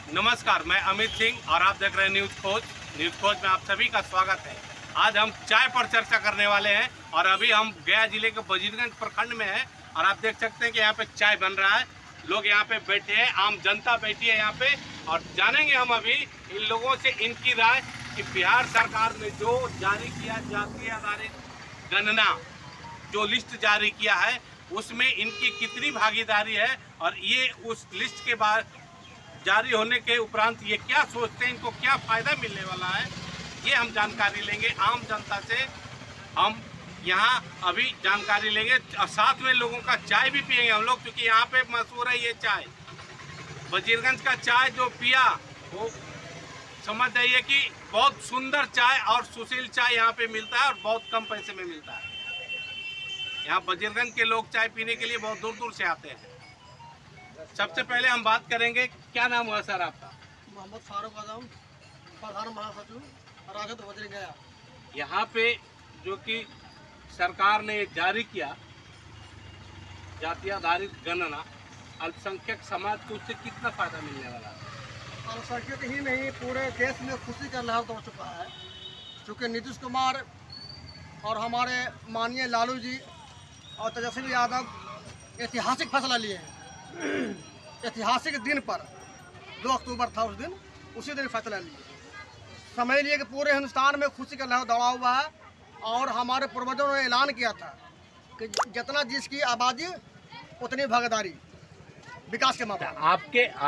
नमस्कार, मैं अमित सिंह और आप देख रहे हैं न्यूज़ खोज। न्यूज़ खोज में आप सभी का स्वागत है। आज हम चाय पर चर्चा करने वाले हैं और अभी हम गया जिले के वजीरगंज प्रखंड में हैं और आप देख सकते हैं कि यहाँ पे चाय बन रहा है। लोग यहाँ पे बैठे हैं, आम जनता बैठी है यहाँ पे और जानेंगे हम अभी इन लोगों से इनकी राय कि बिहार सरकार ने जो जारी किया जातीय आधारित गणना जो लिस्ट जारी किया है उसमें इनकी कितनी भागीदारी है और ये उस लिस्ट के बाद जारी होने के उपरांत ये क्या सोचते हैं, इनको क्या फ़ायदा मिलने वाला है, ये हम जानकारी लेंगे आम जनता से। हम यहाँ अभी जानकारी लेंगे और साथ में लोगों का चाय भी पिएंगे हम लोग, क्योंकि यहाँ पे मशहूर है ये चाय। वजीरगंज का चाय जो पिया वो समझ जाइए कि बहुत सुंदर चाय और सुशील चाय यहाँ पे मिलता है और बहुत कम पैसे में मिलता है। यहाँ वजीरगंज के लोग चाय पीने के लिए बहुत दूर दूर से आते हैं। सबसे पहले हम बात करेंगे, क्या नाम हुआ सर आपका? मोहम्मद फारूक आजम, प्रधान महासचिव, राजद वजीर गया। यहाँ पे जो कि सरकार ने जारी किया जातीय आधारित गणना, अल्पसंख्यक समाज को उससे कितना फायदा मिलने वाला है? अल्पसंख्यक ही नहीं, पूरे देश में खुशी का लहर दौड़ चुका है, क्योंकि नीतीश कुमार और हमारे माननीय लालू जी और तेजस्वी यादव ऐतिहासिक फैसला लिए हैं। ऐतिहासिक दिन पर 2 अक्टूबर था उस दिन, उसी दिन फैसला लिए, समझ लिए कि पूरे हिंदुस्तान में खुशी का लहर दौड़ा हुआ है। और हमारे पूर्वजों ने ऐलान किया था कि जितना जिसकी आबादी उतनी भागीदारी विकास के मामले में।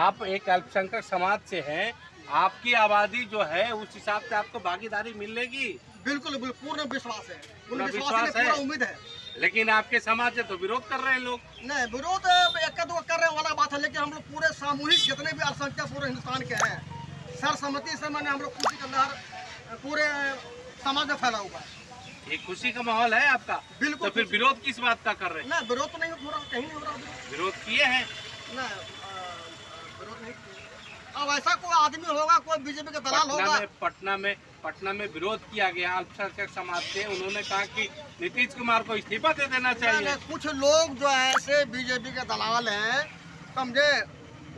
आप एक अल्पसंख्यक समाज से हैं, आपकी आबादी जो है उस हिसाब से आपको भागीदारी मिलेगी? बिल्कुल पूर्ण विश्वास है, पूरा विश्वास है, पूरा उम्मीद है। लेकिन आपके समाज से तो विरोध कर रहे हैं लोग। नहीं, विरोध एक दो कर रहे वाला बात है, लेकिन हम लोग पूरे सामूहिक जितने भी अल्पसंख्यक पूरे हिंदुस्तान के हैं, सर्वसम्मति से मैंने हम लोग खुशी का लहर पूरे समाज में फैला हुआ है। ये खुशी का माहौल है आपका? बिल्कुल। तो फिर विरोध किस बात का कर रहे हैं? नहीं, विरोध तो नहीं हो रहा, कहीं नहीं हो रहा विरोध किए हैं? नहीं, विरोध नहीं किए। अब ऐसा कोई आदमी होगा, कोई बीजेपी का दलाल होगा। पटना में विरोध किया गया अल्पसंख्यक समाज से, उन्होंने कहा कि नीतीश कुमार को इस्तीफा दे देना चाहिए। कुछ लोग जो है ऐसे बीजेपी के दलाल हैं, समझे,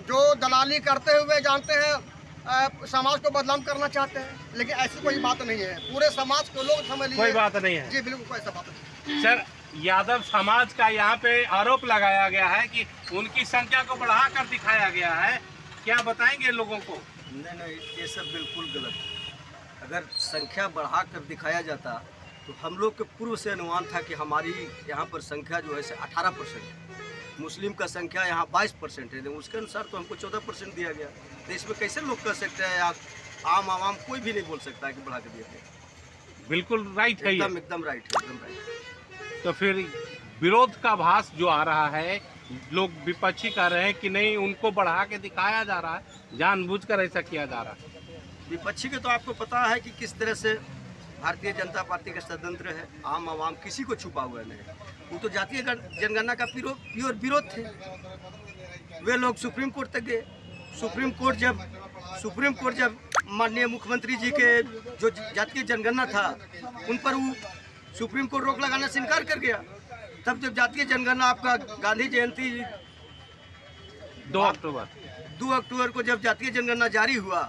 जो दलाली करते हुए जानते हैं समाज को बदनाम करना चाहते हैं, लेकिन ऐसी कोई बात नहीं है। पूरे समाज को लोग समझ लिए। कोई बात नहीं है जी, बिल्कुल कोई ऐसा बात नहीं। सर, यादव समाज का यहाँ पे आरोप लगाया गया है कि उनकी संख्या को बढ़ाकर दिखाया गया है, क्या बताएंगे लोगों को? नहीं, ये सब बिल्कुल गलत है। अगर संख्या बढ़ाकर दिखाया जाता तो हम लोग के पूर्व से अनुमान था कि हमारी यहाँ पर संख्या जो है 18% है, मुस्लिम का संख्या यहाँ 22% है, उसके अनुसार तो हमको 14% दिया गया। तो इसमें कैसे लोग कह सकते हैं, आम आवाम कोई भी नहीं बोल सकता है कि बढ़ा के दिया गया। बिल्कुल राइट है, एकदम राइट है, एकदम राइट। तो फिर विरोध का भास जो आ रहा है, लोग विपक्षी कह रहे हैं कि नहीं, उनको बढ़ा के दिखाया जा रहा है, जानबूझकर ऐसा किया जा रहा है। विपक्षी के तो आपको पता है कि किस तरह से भारतीय जनता पार्टी का षड्यंत्र है, आम आवाम किसी को छुपा हुआ नहीं है। वो तो जातीय जनगणना का प्योर विरोध थे। वे लोग सुप्रीम कोर्ट तक गए। सुप्रीम कोर्ट जब माननीय मुख्यमंत्री जी के जो जातीय जनगणना था उन पर वो सुप्रीम कोर्ट रोक लगाने से इनकार कर गया। तब जब जातीय जनगणना आपका गांधी जयंती 2 अक्टूबर को जब जातीय जनगणना जारी हुआ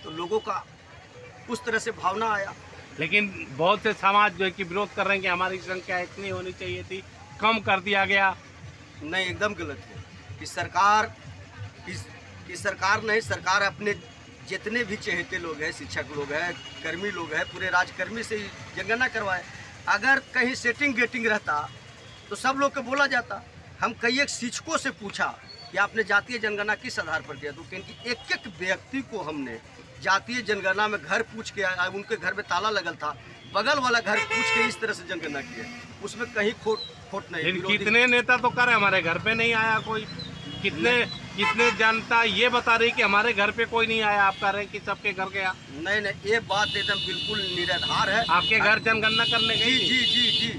तो लोगों का उस तरह से भावना आया। लेकिन बहुत से समाज जो है कि विरोध कर रहे हैं कि हमारी संख्या इतनी होनी चाहिए थी, कम कर दिया गया। नहीं, एकदम गलत है। इस सरकार नहीं, सरकार अपने जितने भी चहेते लोग हैं, शिक्षक लोग हैं, कर्मी लोग हैं, पूरे राजकर्मी से जनगणना करवाए। अगर कहीं सेटिंग गेटिंग रहता तो सब लोग को बोला जाता। हम कई एक शिक्षकों से पूछा कि आपने जातीय जनगणना किस आधार पर किया, तो क्योंकि एक एक व्यक्ति को हमने जातीय जनगणना में घर पूछ के, उनके घर में ताला लगल था, बगल वाला घर पूछ के इस तरह से जनगणना किया, उसमें कहीं खोट नहीं। कितने नेता तो कर हमारे घर पे नहीं आया कोई, कितने जनता ये बता रही कि हमारे घर पे कोई नहीं आया, आप कह रहे हैं कि सबके घर गया। नहीं, ये बात एकदम बिल्कुल निराधार है। आपके घर जनगणना करने गई? जी,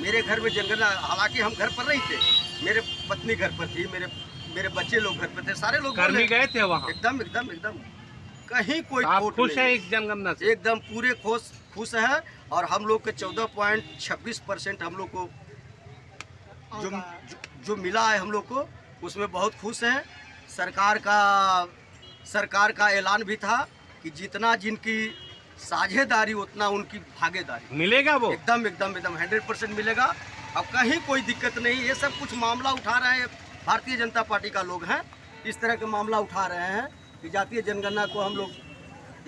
मेरे घर में जनगणना, हालांकि हम घर पर नहीं थे, मेरे पत्नी घर पर थी, मेरे बच्चे लोग घर पर थे, सारे लोग कर्मी गए थे वहाँ। एकदम कहीं कोई आप खोट खुश नहीं। है इस जनगणना से? एकदम पूरे खुश है। और हम लोग के 14.26% हम लोग को जो मिला है हम लोग को, उसमें बहुत खुश हैं। सरकार का सरकार का ऐलान भी था कि जितना जिनकी साझेदारी उतना उनकी भागीदारी मिलेगा वो एकदम 100% मिलेगा। अब कहीं कोई दिक्कत नहीं। ये सब कुछ मामला उठा रहे हैं भारतीय जनता पार्टी का लोग हैं, इस तरह के मामला उठा रहे हैं कि जातीय जनगणना को हम लोग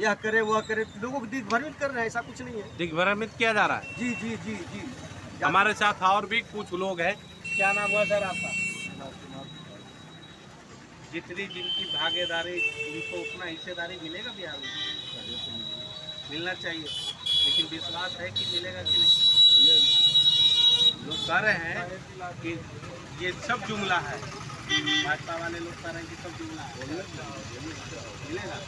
यह करें वह करें, लोगों को दिग्भ्रमित कर रहे हैं। ऐसा कुछ नहीं है, दिग्भ्रमित किया जा रहा है। जी जी जी जी। हमारे साथ और भी कुछ लोग हैं। क्या नाम हुआ सर आपका? जितनी जिनकी भागीदारी उनको उतना हिस्सेदारी मिलेगा बिहार में, मिलना चाहिए, लेकिन विश्वास है कि मिलेगा कि नहीं? लोग कह रहे हैं कि ये सब जुमला है, भाजपा वाले लोग कह रहे हैं कि सब जुमला है, मिलेगा।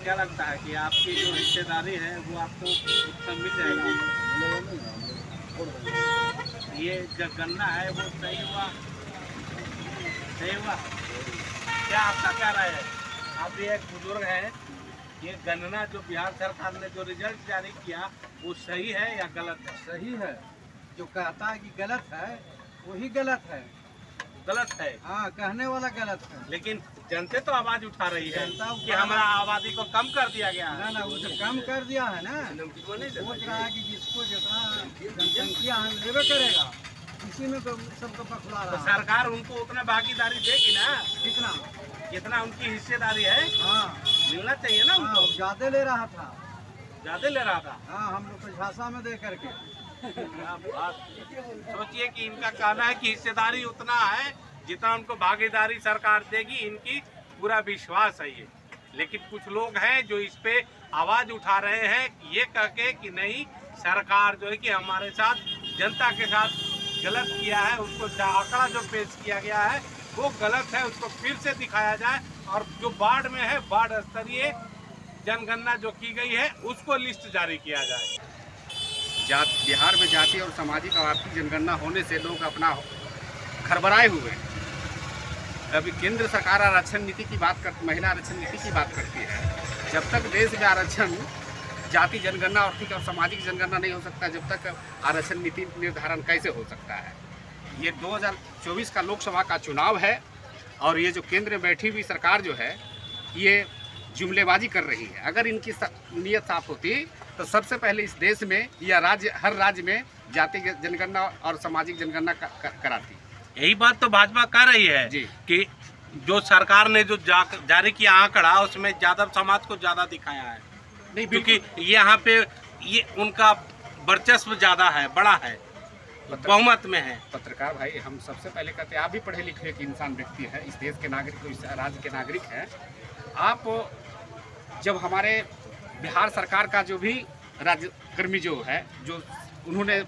क्या लगता है कि आपकी जो हिस्सेदारी है वो आपको उतना मिल जाएगा? ये जो गन्ना है वो सही हुआ? सही हुआ? क्या आपका क्या राय है? आप भी एक बुजुर्ग हैं, ये गणना जो बिहार सरकार ने जो रिजल्ट जारी किया वो सही है या गलत है? सही है। जो कहता है कि गलत है वही गलत है। गलत है। हाँ, कहने वाला गलत है। लेकिन जनता तो आवाज उठा रही है जनता कि हमारा आबादी को कम कर दिया गया है। ना वो तो कम कर दिया है ना। सोच रहा है कि जिसको जितना जनसंख्या है लेवे करेगा, इसी में तो सबको पखला तो रहा है। सरकार उनको उतना भागीदारी देगी ना, कितना जितना उनकी हिस्सेदारी है। हाँ मिलना चाहिए ना हाँ, उनको। ज्यादा ले रहा था। ज्यादा ले रहा था। हाँ, हम लोग को झांसा में दे करके। क्या बात। सोचिए कि इनका कहना है कि हिस्सेदारी उतना है जितना उनको भागीदारी सरकार देगी, इनकी पूरा विश्वास है ये। लेकिन कुछ लोग हैं जो इस पे आवाज उठा रहे हैं ये कह के कि नहीं, सरकार जो है कि हमारे साथ जनता के साथ गलत किया है, उसको आंकड़ा जो पेश किया गया है वो गलत है, उसको फिर से दिखाया जाए। और जो बाढ़ में है, बाढ़ स्तरीय जनगणना जो की गई है उसको लिस्ट जारी किया जाए। बिहार में जातीय और सामाजिक और आर्थिक जनगणना होने से लोग अपना खरबराए हुए हैं। अभी केंद्र सरकार आरक्षण नीति की बात कर, महिला आरक्षण नीति की बात करती है। जब तक देश में आरक्षण, जाति जनगणना आर्थिक और सामाजिक जनगणना नहीं हो सकता, जब तक आरक्षण नीति निर्धारण कैसे हो सकता है? ये 2024 का लोकसभा का चुनाव है और ये जो केंद्र में बैठी हुई सरकार जो है ये जुमलेबाजी कर रही है। अगर इनकी नीयत साफ होती तो सबसे पहले इस देश में या हर राज्य में जाति जनगणना और सामाजिक जनगणना कराती। यही बात तो भाजपा कर रही है जी। कि जो सरकार ने जो जारी किया आंकड़ा उसमें यादव समाज को ज्यादा दिखाया है, नहीं, क्योंकि यहाँ पे ये उनका वर्चस्व ज्यादा है, बड़ा है, बहुमत में है। पत्रकार भाई, हम सबसे पहले कहते हैं आप भी पढ़े लिखे एक इंसान व्यक्ति है, इस देश के नागरिक, इस राज्य के नागरिक हैं। आप जब हमारे बिहार सरकार का जो भी राज्यकर्मी जो है, जो उन्होंने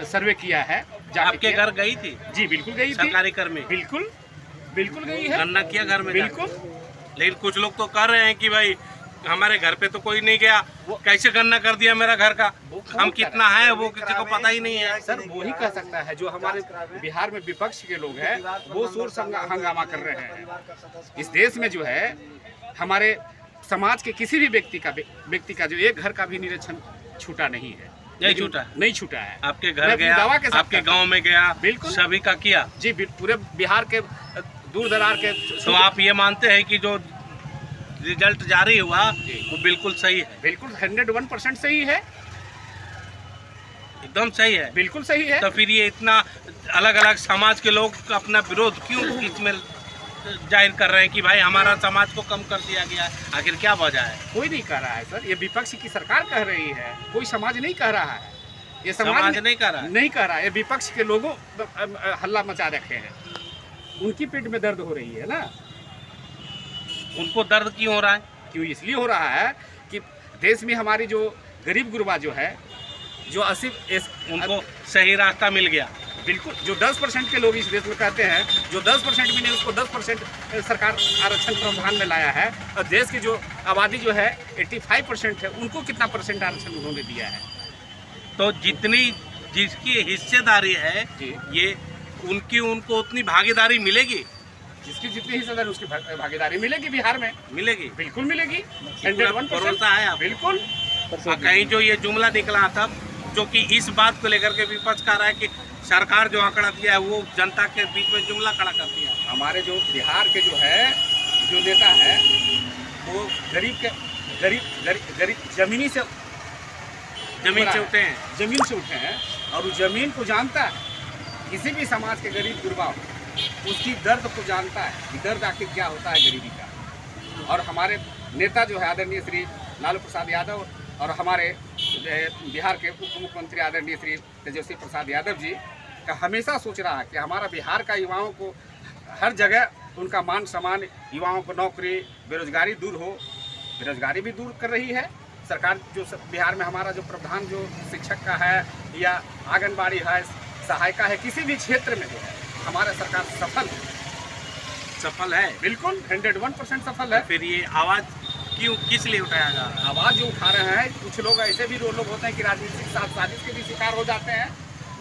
सर्वे किया है, आपके घर गई थी? जी बिल्कुल गई थी, सरकारी कर्मी बिल्कुल गई है, गन्ना किया घर में बिल्कुल। लेकिन कुछ लोग तो कर रहे हैं कि भाई हमारे घर पे तो कोई नहीं गया, कैसे गन्ना कर दिया मेरा घर का, हम कितना है वो किसी को पता ही नहीं है। सर वही कह सकता है जो हमारे बिहार में विपक्ष के लोग हैं, वो शोर हंगामा कर रहे हैं। इस देश में जो है हमारे समाज के किसी भी व्यक्ति का जो एक घर का भी निरीक्षण छूटा नहीं है। नहीं छूटा है। आपके घर गया, आपके गांव में गया, बिल्कुल सभी का किया जी। पूरे बिहार के दूर दरार के। तो आप ये मानते हैं कि जो रिजल्ट जारी हुआ वो बिल्कुल सही है? बिल्कुल 101% सही है, एकदम सही है, बिल्कुल सही है। तो फिर ये इतना अलग अलग समाज के लोग अपना विरोध क्यों इसमें जाहिर कर रहे हैं कि भाई हमारा समाज को कम कर दिया गया है? आखिर क्या वजह है? कोई नहीं कह रहा है सर, ये विपक्ष की सरकार कह रही है, कोई समाज नहीं कह रहा है। ये समाज नहीं कह रहा है, नहीं कह रहा है, ये विपक्ष के लोगों हल्ला मचा रखे हैं। उनकी पेट में दर्द हो रही है ना। उनको दर्द क्यों हो रहा है? क्यों? इसलिए हो रहा है कि देश में हमारी जो गरीब गुरबा जो है, जो 80 उनको सही रास्ता मिल गया। बिल्कुल। जो 10% के लोग इस देश में कहते हैं, जो 10% भी नहीं उसको 10% सरकार आरक्षण प्रावधान में लाया है, और देश की जो आबादी जो है 85% है, उनको कितना परसेंट आरक्षण उन्होंने दिया है? तो जिसकी हिस्सेदारी है ये उनको उतनी भागीदारी मिलेगी? जिसकी जितनी हिस्सेदारी उसकी भागीदारी मिलेगी बिहार में। मिलेगी, बिल्कुल मिलेगी। भरोसा है आप? बिल्कुल। कहीं जो ये जुमला निकला था जो कि इस बात को लेकर के विपक्ष कर रहा है कि सरकार जो आंकड़ा दिया है वो जनता के बीच में जुमला खड़ा कर दिया। हमारे जो बिहार के जो है जो नेता है वो गरीब जमीन से उठे हैं, जमीन से उठे हैं और उस जमीन को जानता है। किसी भी समाज के गरीब गुरबा उसकी दर्द को जानता है कि दर्द आखिर क्या होता है गरीबी का। और हमारे नेता जो है आदरणीय श्री लालू प्रसाद यादव और हमारे बिहार के उप मुख्यमंत्री आदरणीय श्री तेजस्वी प्रसाद यादव जी का हमेशा सोच रहा है कि हमारा बिहार का युवाओं को हर जगह उनका मान सम्मान, युवाओं को नौकरी, बेरोजगारी दूर हो। बेरोजगारी भी दूर कर रही है सरकार। जो बिहार में हमारा जो प्रावधान जो शिक्षक का है या आंगनबाड़ी है, सहायिका है, किसी भी क्षेत्र में जो है हमारा सरकार सफल है, बिल्कुल 101% सफल है। फिर ये आवाज़ क्यों, किस लिए उठाया जा रहा है? आवाज़ जो उठा रहे हैं, कुछ लोग ऐसे भी लोग होते हैं कि राजनीतिक साजिश के भी शिकार हो जाते हैं।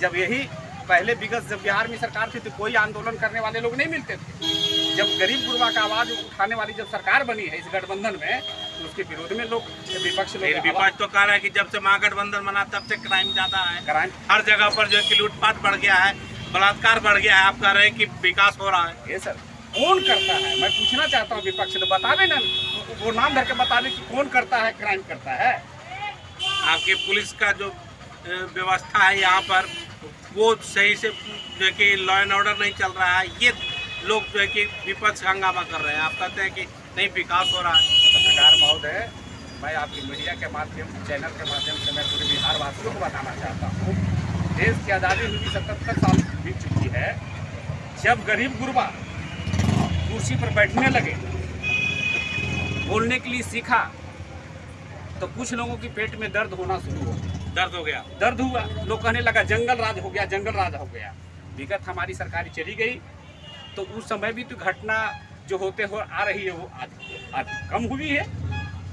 जब यही पहले विगत जब बिहार में सरकार थी तो कोई आंदोलन करने वाले लोग नहीं मिलते थे। जब गरीब गुरबा का आवाज़ उठाने वाली जब सरकार बनी है इस गठबंधन में, तो उसके विरोध में लोग विपक्ष तो कह रहा है कि जब से महागठबंधन बना तब से क्राइम ज़्यादा है, क्राइम हर जगह पर जो है कि लूटपाट बढ़ गया है, बलात्कार बढ़ गया है। आप कह रहे हैं कि विकास हो रहा है। ये सर कौन करता है? मैं पूछना चाहता हूँ विपक्ष से, बतावे ना, वो नाम धर के बतावे कि कौन करता है, क्राइम करता है। आपके पुलिस का जो व्यवस्था है यहाँ पर वो सही से जो है कि लॉ एंड ऑर्डर नहीं चल रहा है। ये लोग जो है कि विपक्ष हंगामा कर रहे हैं। आप कहते हैं कि नहीं विकास हो रहा है। पत्रकार महोदय, मैं आपकी मीडिया के माध्यम, चैनल के माध्यम से मैं पूरे बिहार वासियों को बताना चाहता हूँ, देश की आज़ादी हुई 77 साल बीत चुकी है। जब गरीब गुरबा कुर्सी पर बैठने लगे, बोलने के लिए सीखा, तो कुछ लोगों के पेट में दर्द होना शुरू हो गया। दर्द हुआ, लोग कहने लगा जंगल राज हो गया, जंगल राज हो गया। विगत हमारी सरकारी चली गई तो उस समय भी तो घटना जो होते हो आ रही है वो आज कम हुई है।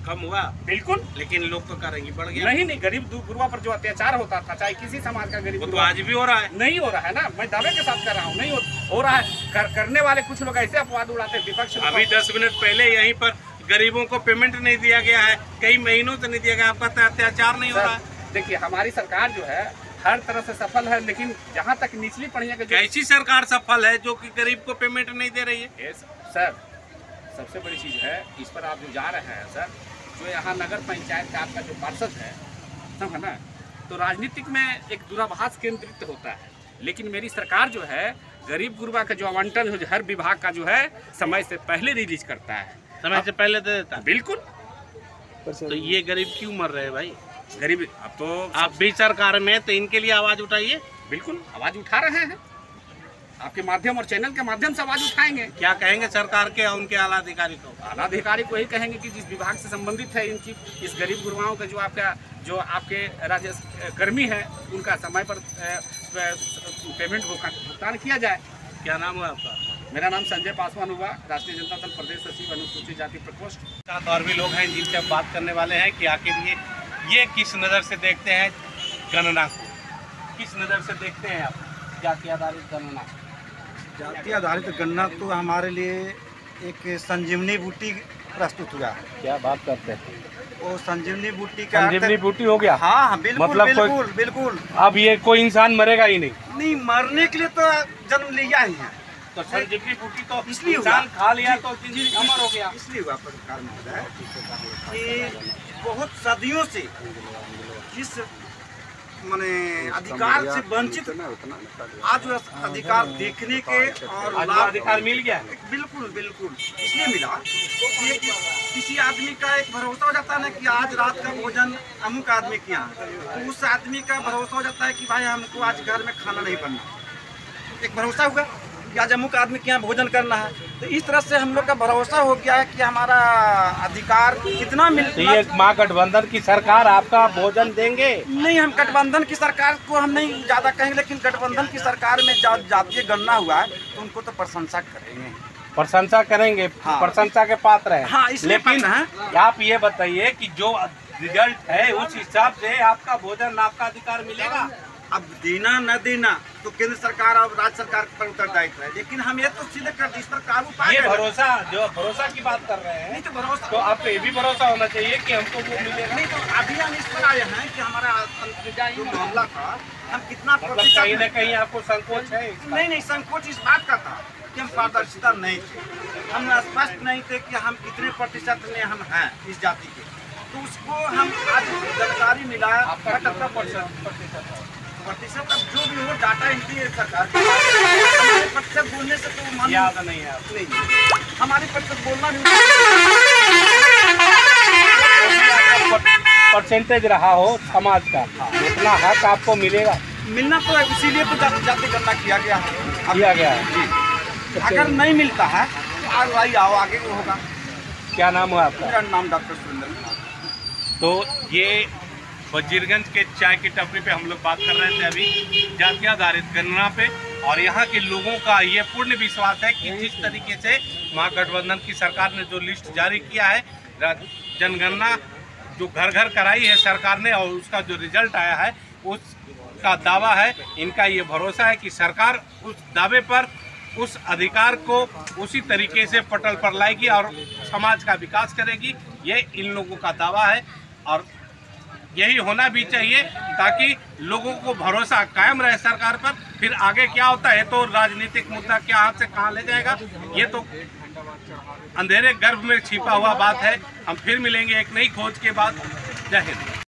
कम हुआ बिल्कुल, लेकिन लोग तो करेंगे बढ़ गया। नहीं, गरीब गुरबा पर जो अत्याचार होता था, चाहे किसी समाज का गरीब, वो तो आज भी हो रहा है। नहीं हो रहा है ना, मैं दावे के साथ कर रहा हूँ, नहीं हो रहा है। करने वाले कुछ लोग ऐसे अपवाद उड़ाते हैं विपक्ष। अभी 10 मिनट पहले यहीं पर गरीबों को पेमेंट नहीं दिया गया है, कई महीनों से नहीं दिया गया। आपका अत्याचार नहीं हो रहा है। देखिए, हमारी सरकार जो है हर तरह से सफल है, लेकिन जहाँ तक निचली पढ़िया के कैसी सरकार सफल है जो कि गरीब को पेमेंट नहीं दे रही है? सर, सबसे बड़ी चीज़ है, इस पर आप जो जा रहे हैं सर, जो यहाँ नगर पंचायत का आपका जो पार्षद है, समझ ना, तो राजनीतिक में एक दूराभास केंद्रित होता है। लेकिन मेरी सरकार जो है गरीब गुरबा का जो आवंटन है हर विभाग का जो है समय से पहले रिलीज करता है, समय से पहले दे देता है। बिल्कुल। तो ये गरीब क्यों मर रहे हैं भाई? गरीब अब तो आप भी सरकार में, तो इनके लिए आवाज उठाइए। बिल्कुल आवाज उठा रहे हैं, आपके माध्यम और चैनल के माध्यम से आवाज उठाएंगे। क्या कहेंगे सरकार के और उनके आला अधिकारी को? आला अधिकारी को यही कहेंगे कि जिस विभाग से संबंधित है इनकी इस गरीब गुरबाओं का जो आपके राज्य कर्मी है उनका समय पर पेमेंट भुगतान किया जाए। क्या नाम हुआ आपका? मेरा नाम संजय पासवान हुआ, राष्ट्रीय जनता दल प्रदेश सचिव अनुसूचित जाति प्रकोष्ठ। और भी लोग हैं जिनसे हम बात करने वाले हैं कि आखिर ये किस नज़र से देखते हैं गणना को, किस नज़र से देखते हैं आप जाति आधारित गणना? जाति आधारित गणना तो हमारे लिए एक संजीवनी बूटी प्रस्तुत हुआ है। क्या बात करते हैं? वो संजीवनी बूटी का संजीवनी बूटी हो गया। हाँ, बिल्कुल मतलब बिल्कुल बिल्कुल। अब ये कोई इंसान मरेगा ही नहीं मरने के लिए तो जन्म लिया ही है। तो संजीवनी बूटी तो इसलिए इंसान खा लिया तो अमर हो गया। इसलिए हुआ पत्रकार महोदय कि बहुत सदियों से जिस माने अधिकार से वंचित आज वो अधिकार देखने के और अधिकार मिल गया। बिल्कुल बिल्कुल इसलिए मिला कि किसी आदमी का एक भरोसा हो जाता है ना कि आज रात का भोजन अमुक आदमी के यहाँ, तो उस आदमी का भरोसा हो जाता है कि भाई हमको आज घर में खाना नहीं बनना। एक भरोसा हुआ कि आज अमुक आदमी के यहाँ भोजन करना है, तो इस तरह से हम लोग का भरोसा हो गया है कि हमारा अधिकार कितना मिलता है। ये महागठबंधन की सरकार आपका भोजन देंगे? नहीं, हम गठबंधन की सरकार को हम नहीं ज़्यादा कहेंगे, लेकिन गठबंधन की सरकार में जातीय गणना हुआ है तो उनको तो प्रशंसा करेंगे। प्रशंसा करेंगे, हाँ। प्रशंसा के पात्र है। हाँ, इसलिए लेकिन आप ये बताइए कि जो रिजल्ट है उस हिसाब से आपका भोजन, आपका अधिकार मिलेगा? अब देना न देना तो केंद्र सरकार और राज्य सरकार पर उत्तरदायित्व है, लेकिन हम ये तो सीधे कर इस पर काबू पाए। ये भरोसा, जो भरोसा की बात कर रहे हैं, नहीं तो भरोसा, तो आपको ये भी भरोसा होना चाहिए कि हमको वो मिलेगा। नहीं तो अभी हम इस पर आए हैं कि हमारा जो मामला था हम कितना मतलब कहीं न कहीं आपको संकोच है? नहीं, संकोच इस बात का था में पारदर्शिता नहीं थी, हम स्पष्ट नहीं थे कि हम कितने प्रतिशत में हम हैं इस जाति के। तो उसको हम आज जानकारी मिला 78%। अब जो भी हो डाटा एंट्री है सरकार के पास, हमारे प्रतिशत बोलने से तो मान याद नहीं है आपको? नहीं, हमारी प्रतिशत बोलना भी परसेंटेज रहा हो समाज का, उतना हक आपको मिलेगा। मिलना तो है, इसीलिए तो जाति गणना किया गया है। किया गया है जी। अगर नहीं मिलता है तो आगे आओ, आगे होगा। क्या नाम है आपका? मेरा नाम डॉक्टर सुरेंद्र कुमार। तो ये वजीरगंज के चाय की टपरी पे हम लोग बात कर रहे थे अभी जाति आधारित गणना पे, और यहाँ के लोगों का ये पूर्ण विश्वास है कि जिस तरीके से महागठबंधन की सरकार ने जो लिस्ट जारी किया है, जनगणना जो घर घर कराई है सरकार ने, और उसका जो रिजल्ट आया है उसका दावा है, इनका ये भरोसा है कि सरकार उस दावे पर, उस अधिकार को उसी तरीके से पटल पर लाएगी और समाज का विकास करेगी। ये इन लोगों का दावा है और यही होना भी चाहिए, ताकि लोगों को भरोसा कायम रहे सरकार पर। फिर आगे क्या होता है तो राजनीतिक मुद्दा क्या हाथ से कहाँ ले जाएगा, ये तो अंधेरे गर्भ में छिपा हुआ बात है। हम फिर मिलेंगे एक नई खोज के बाद। जय हिंद।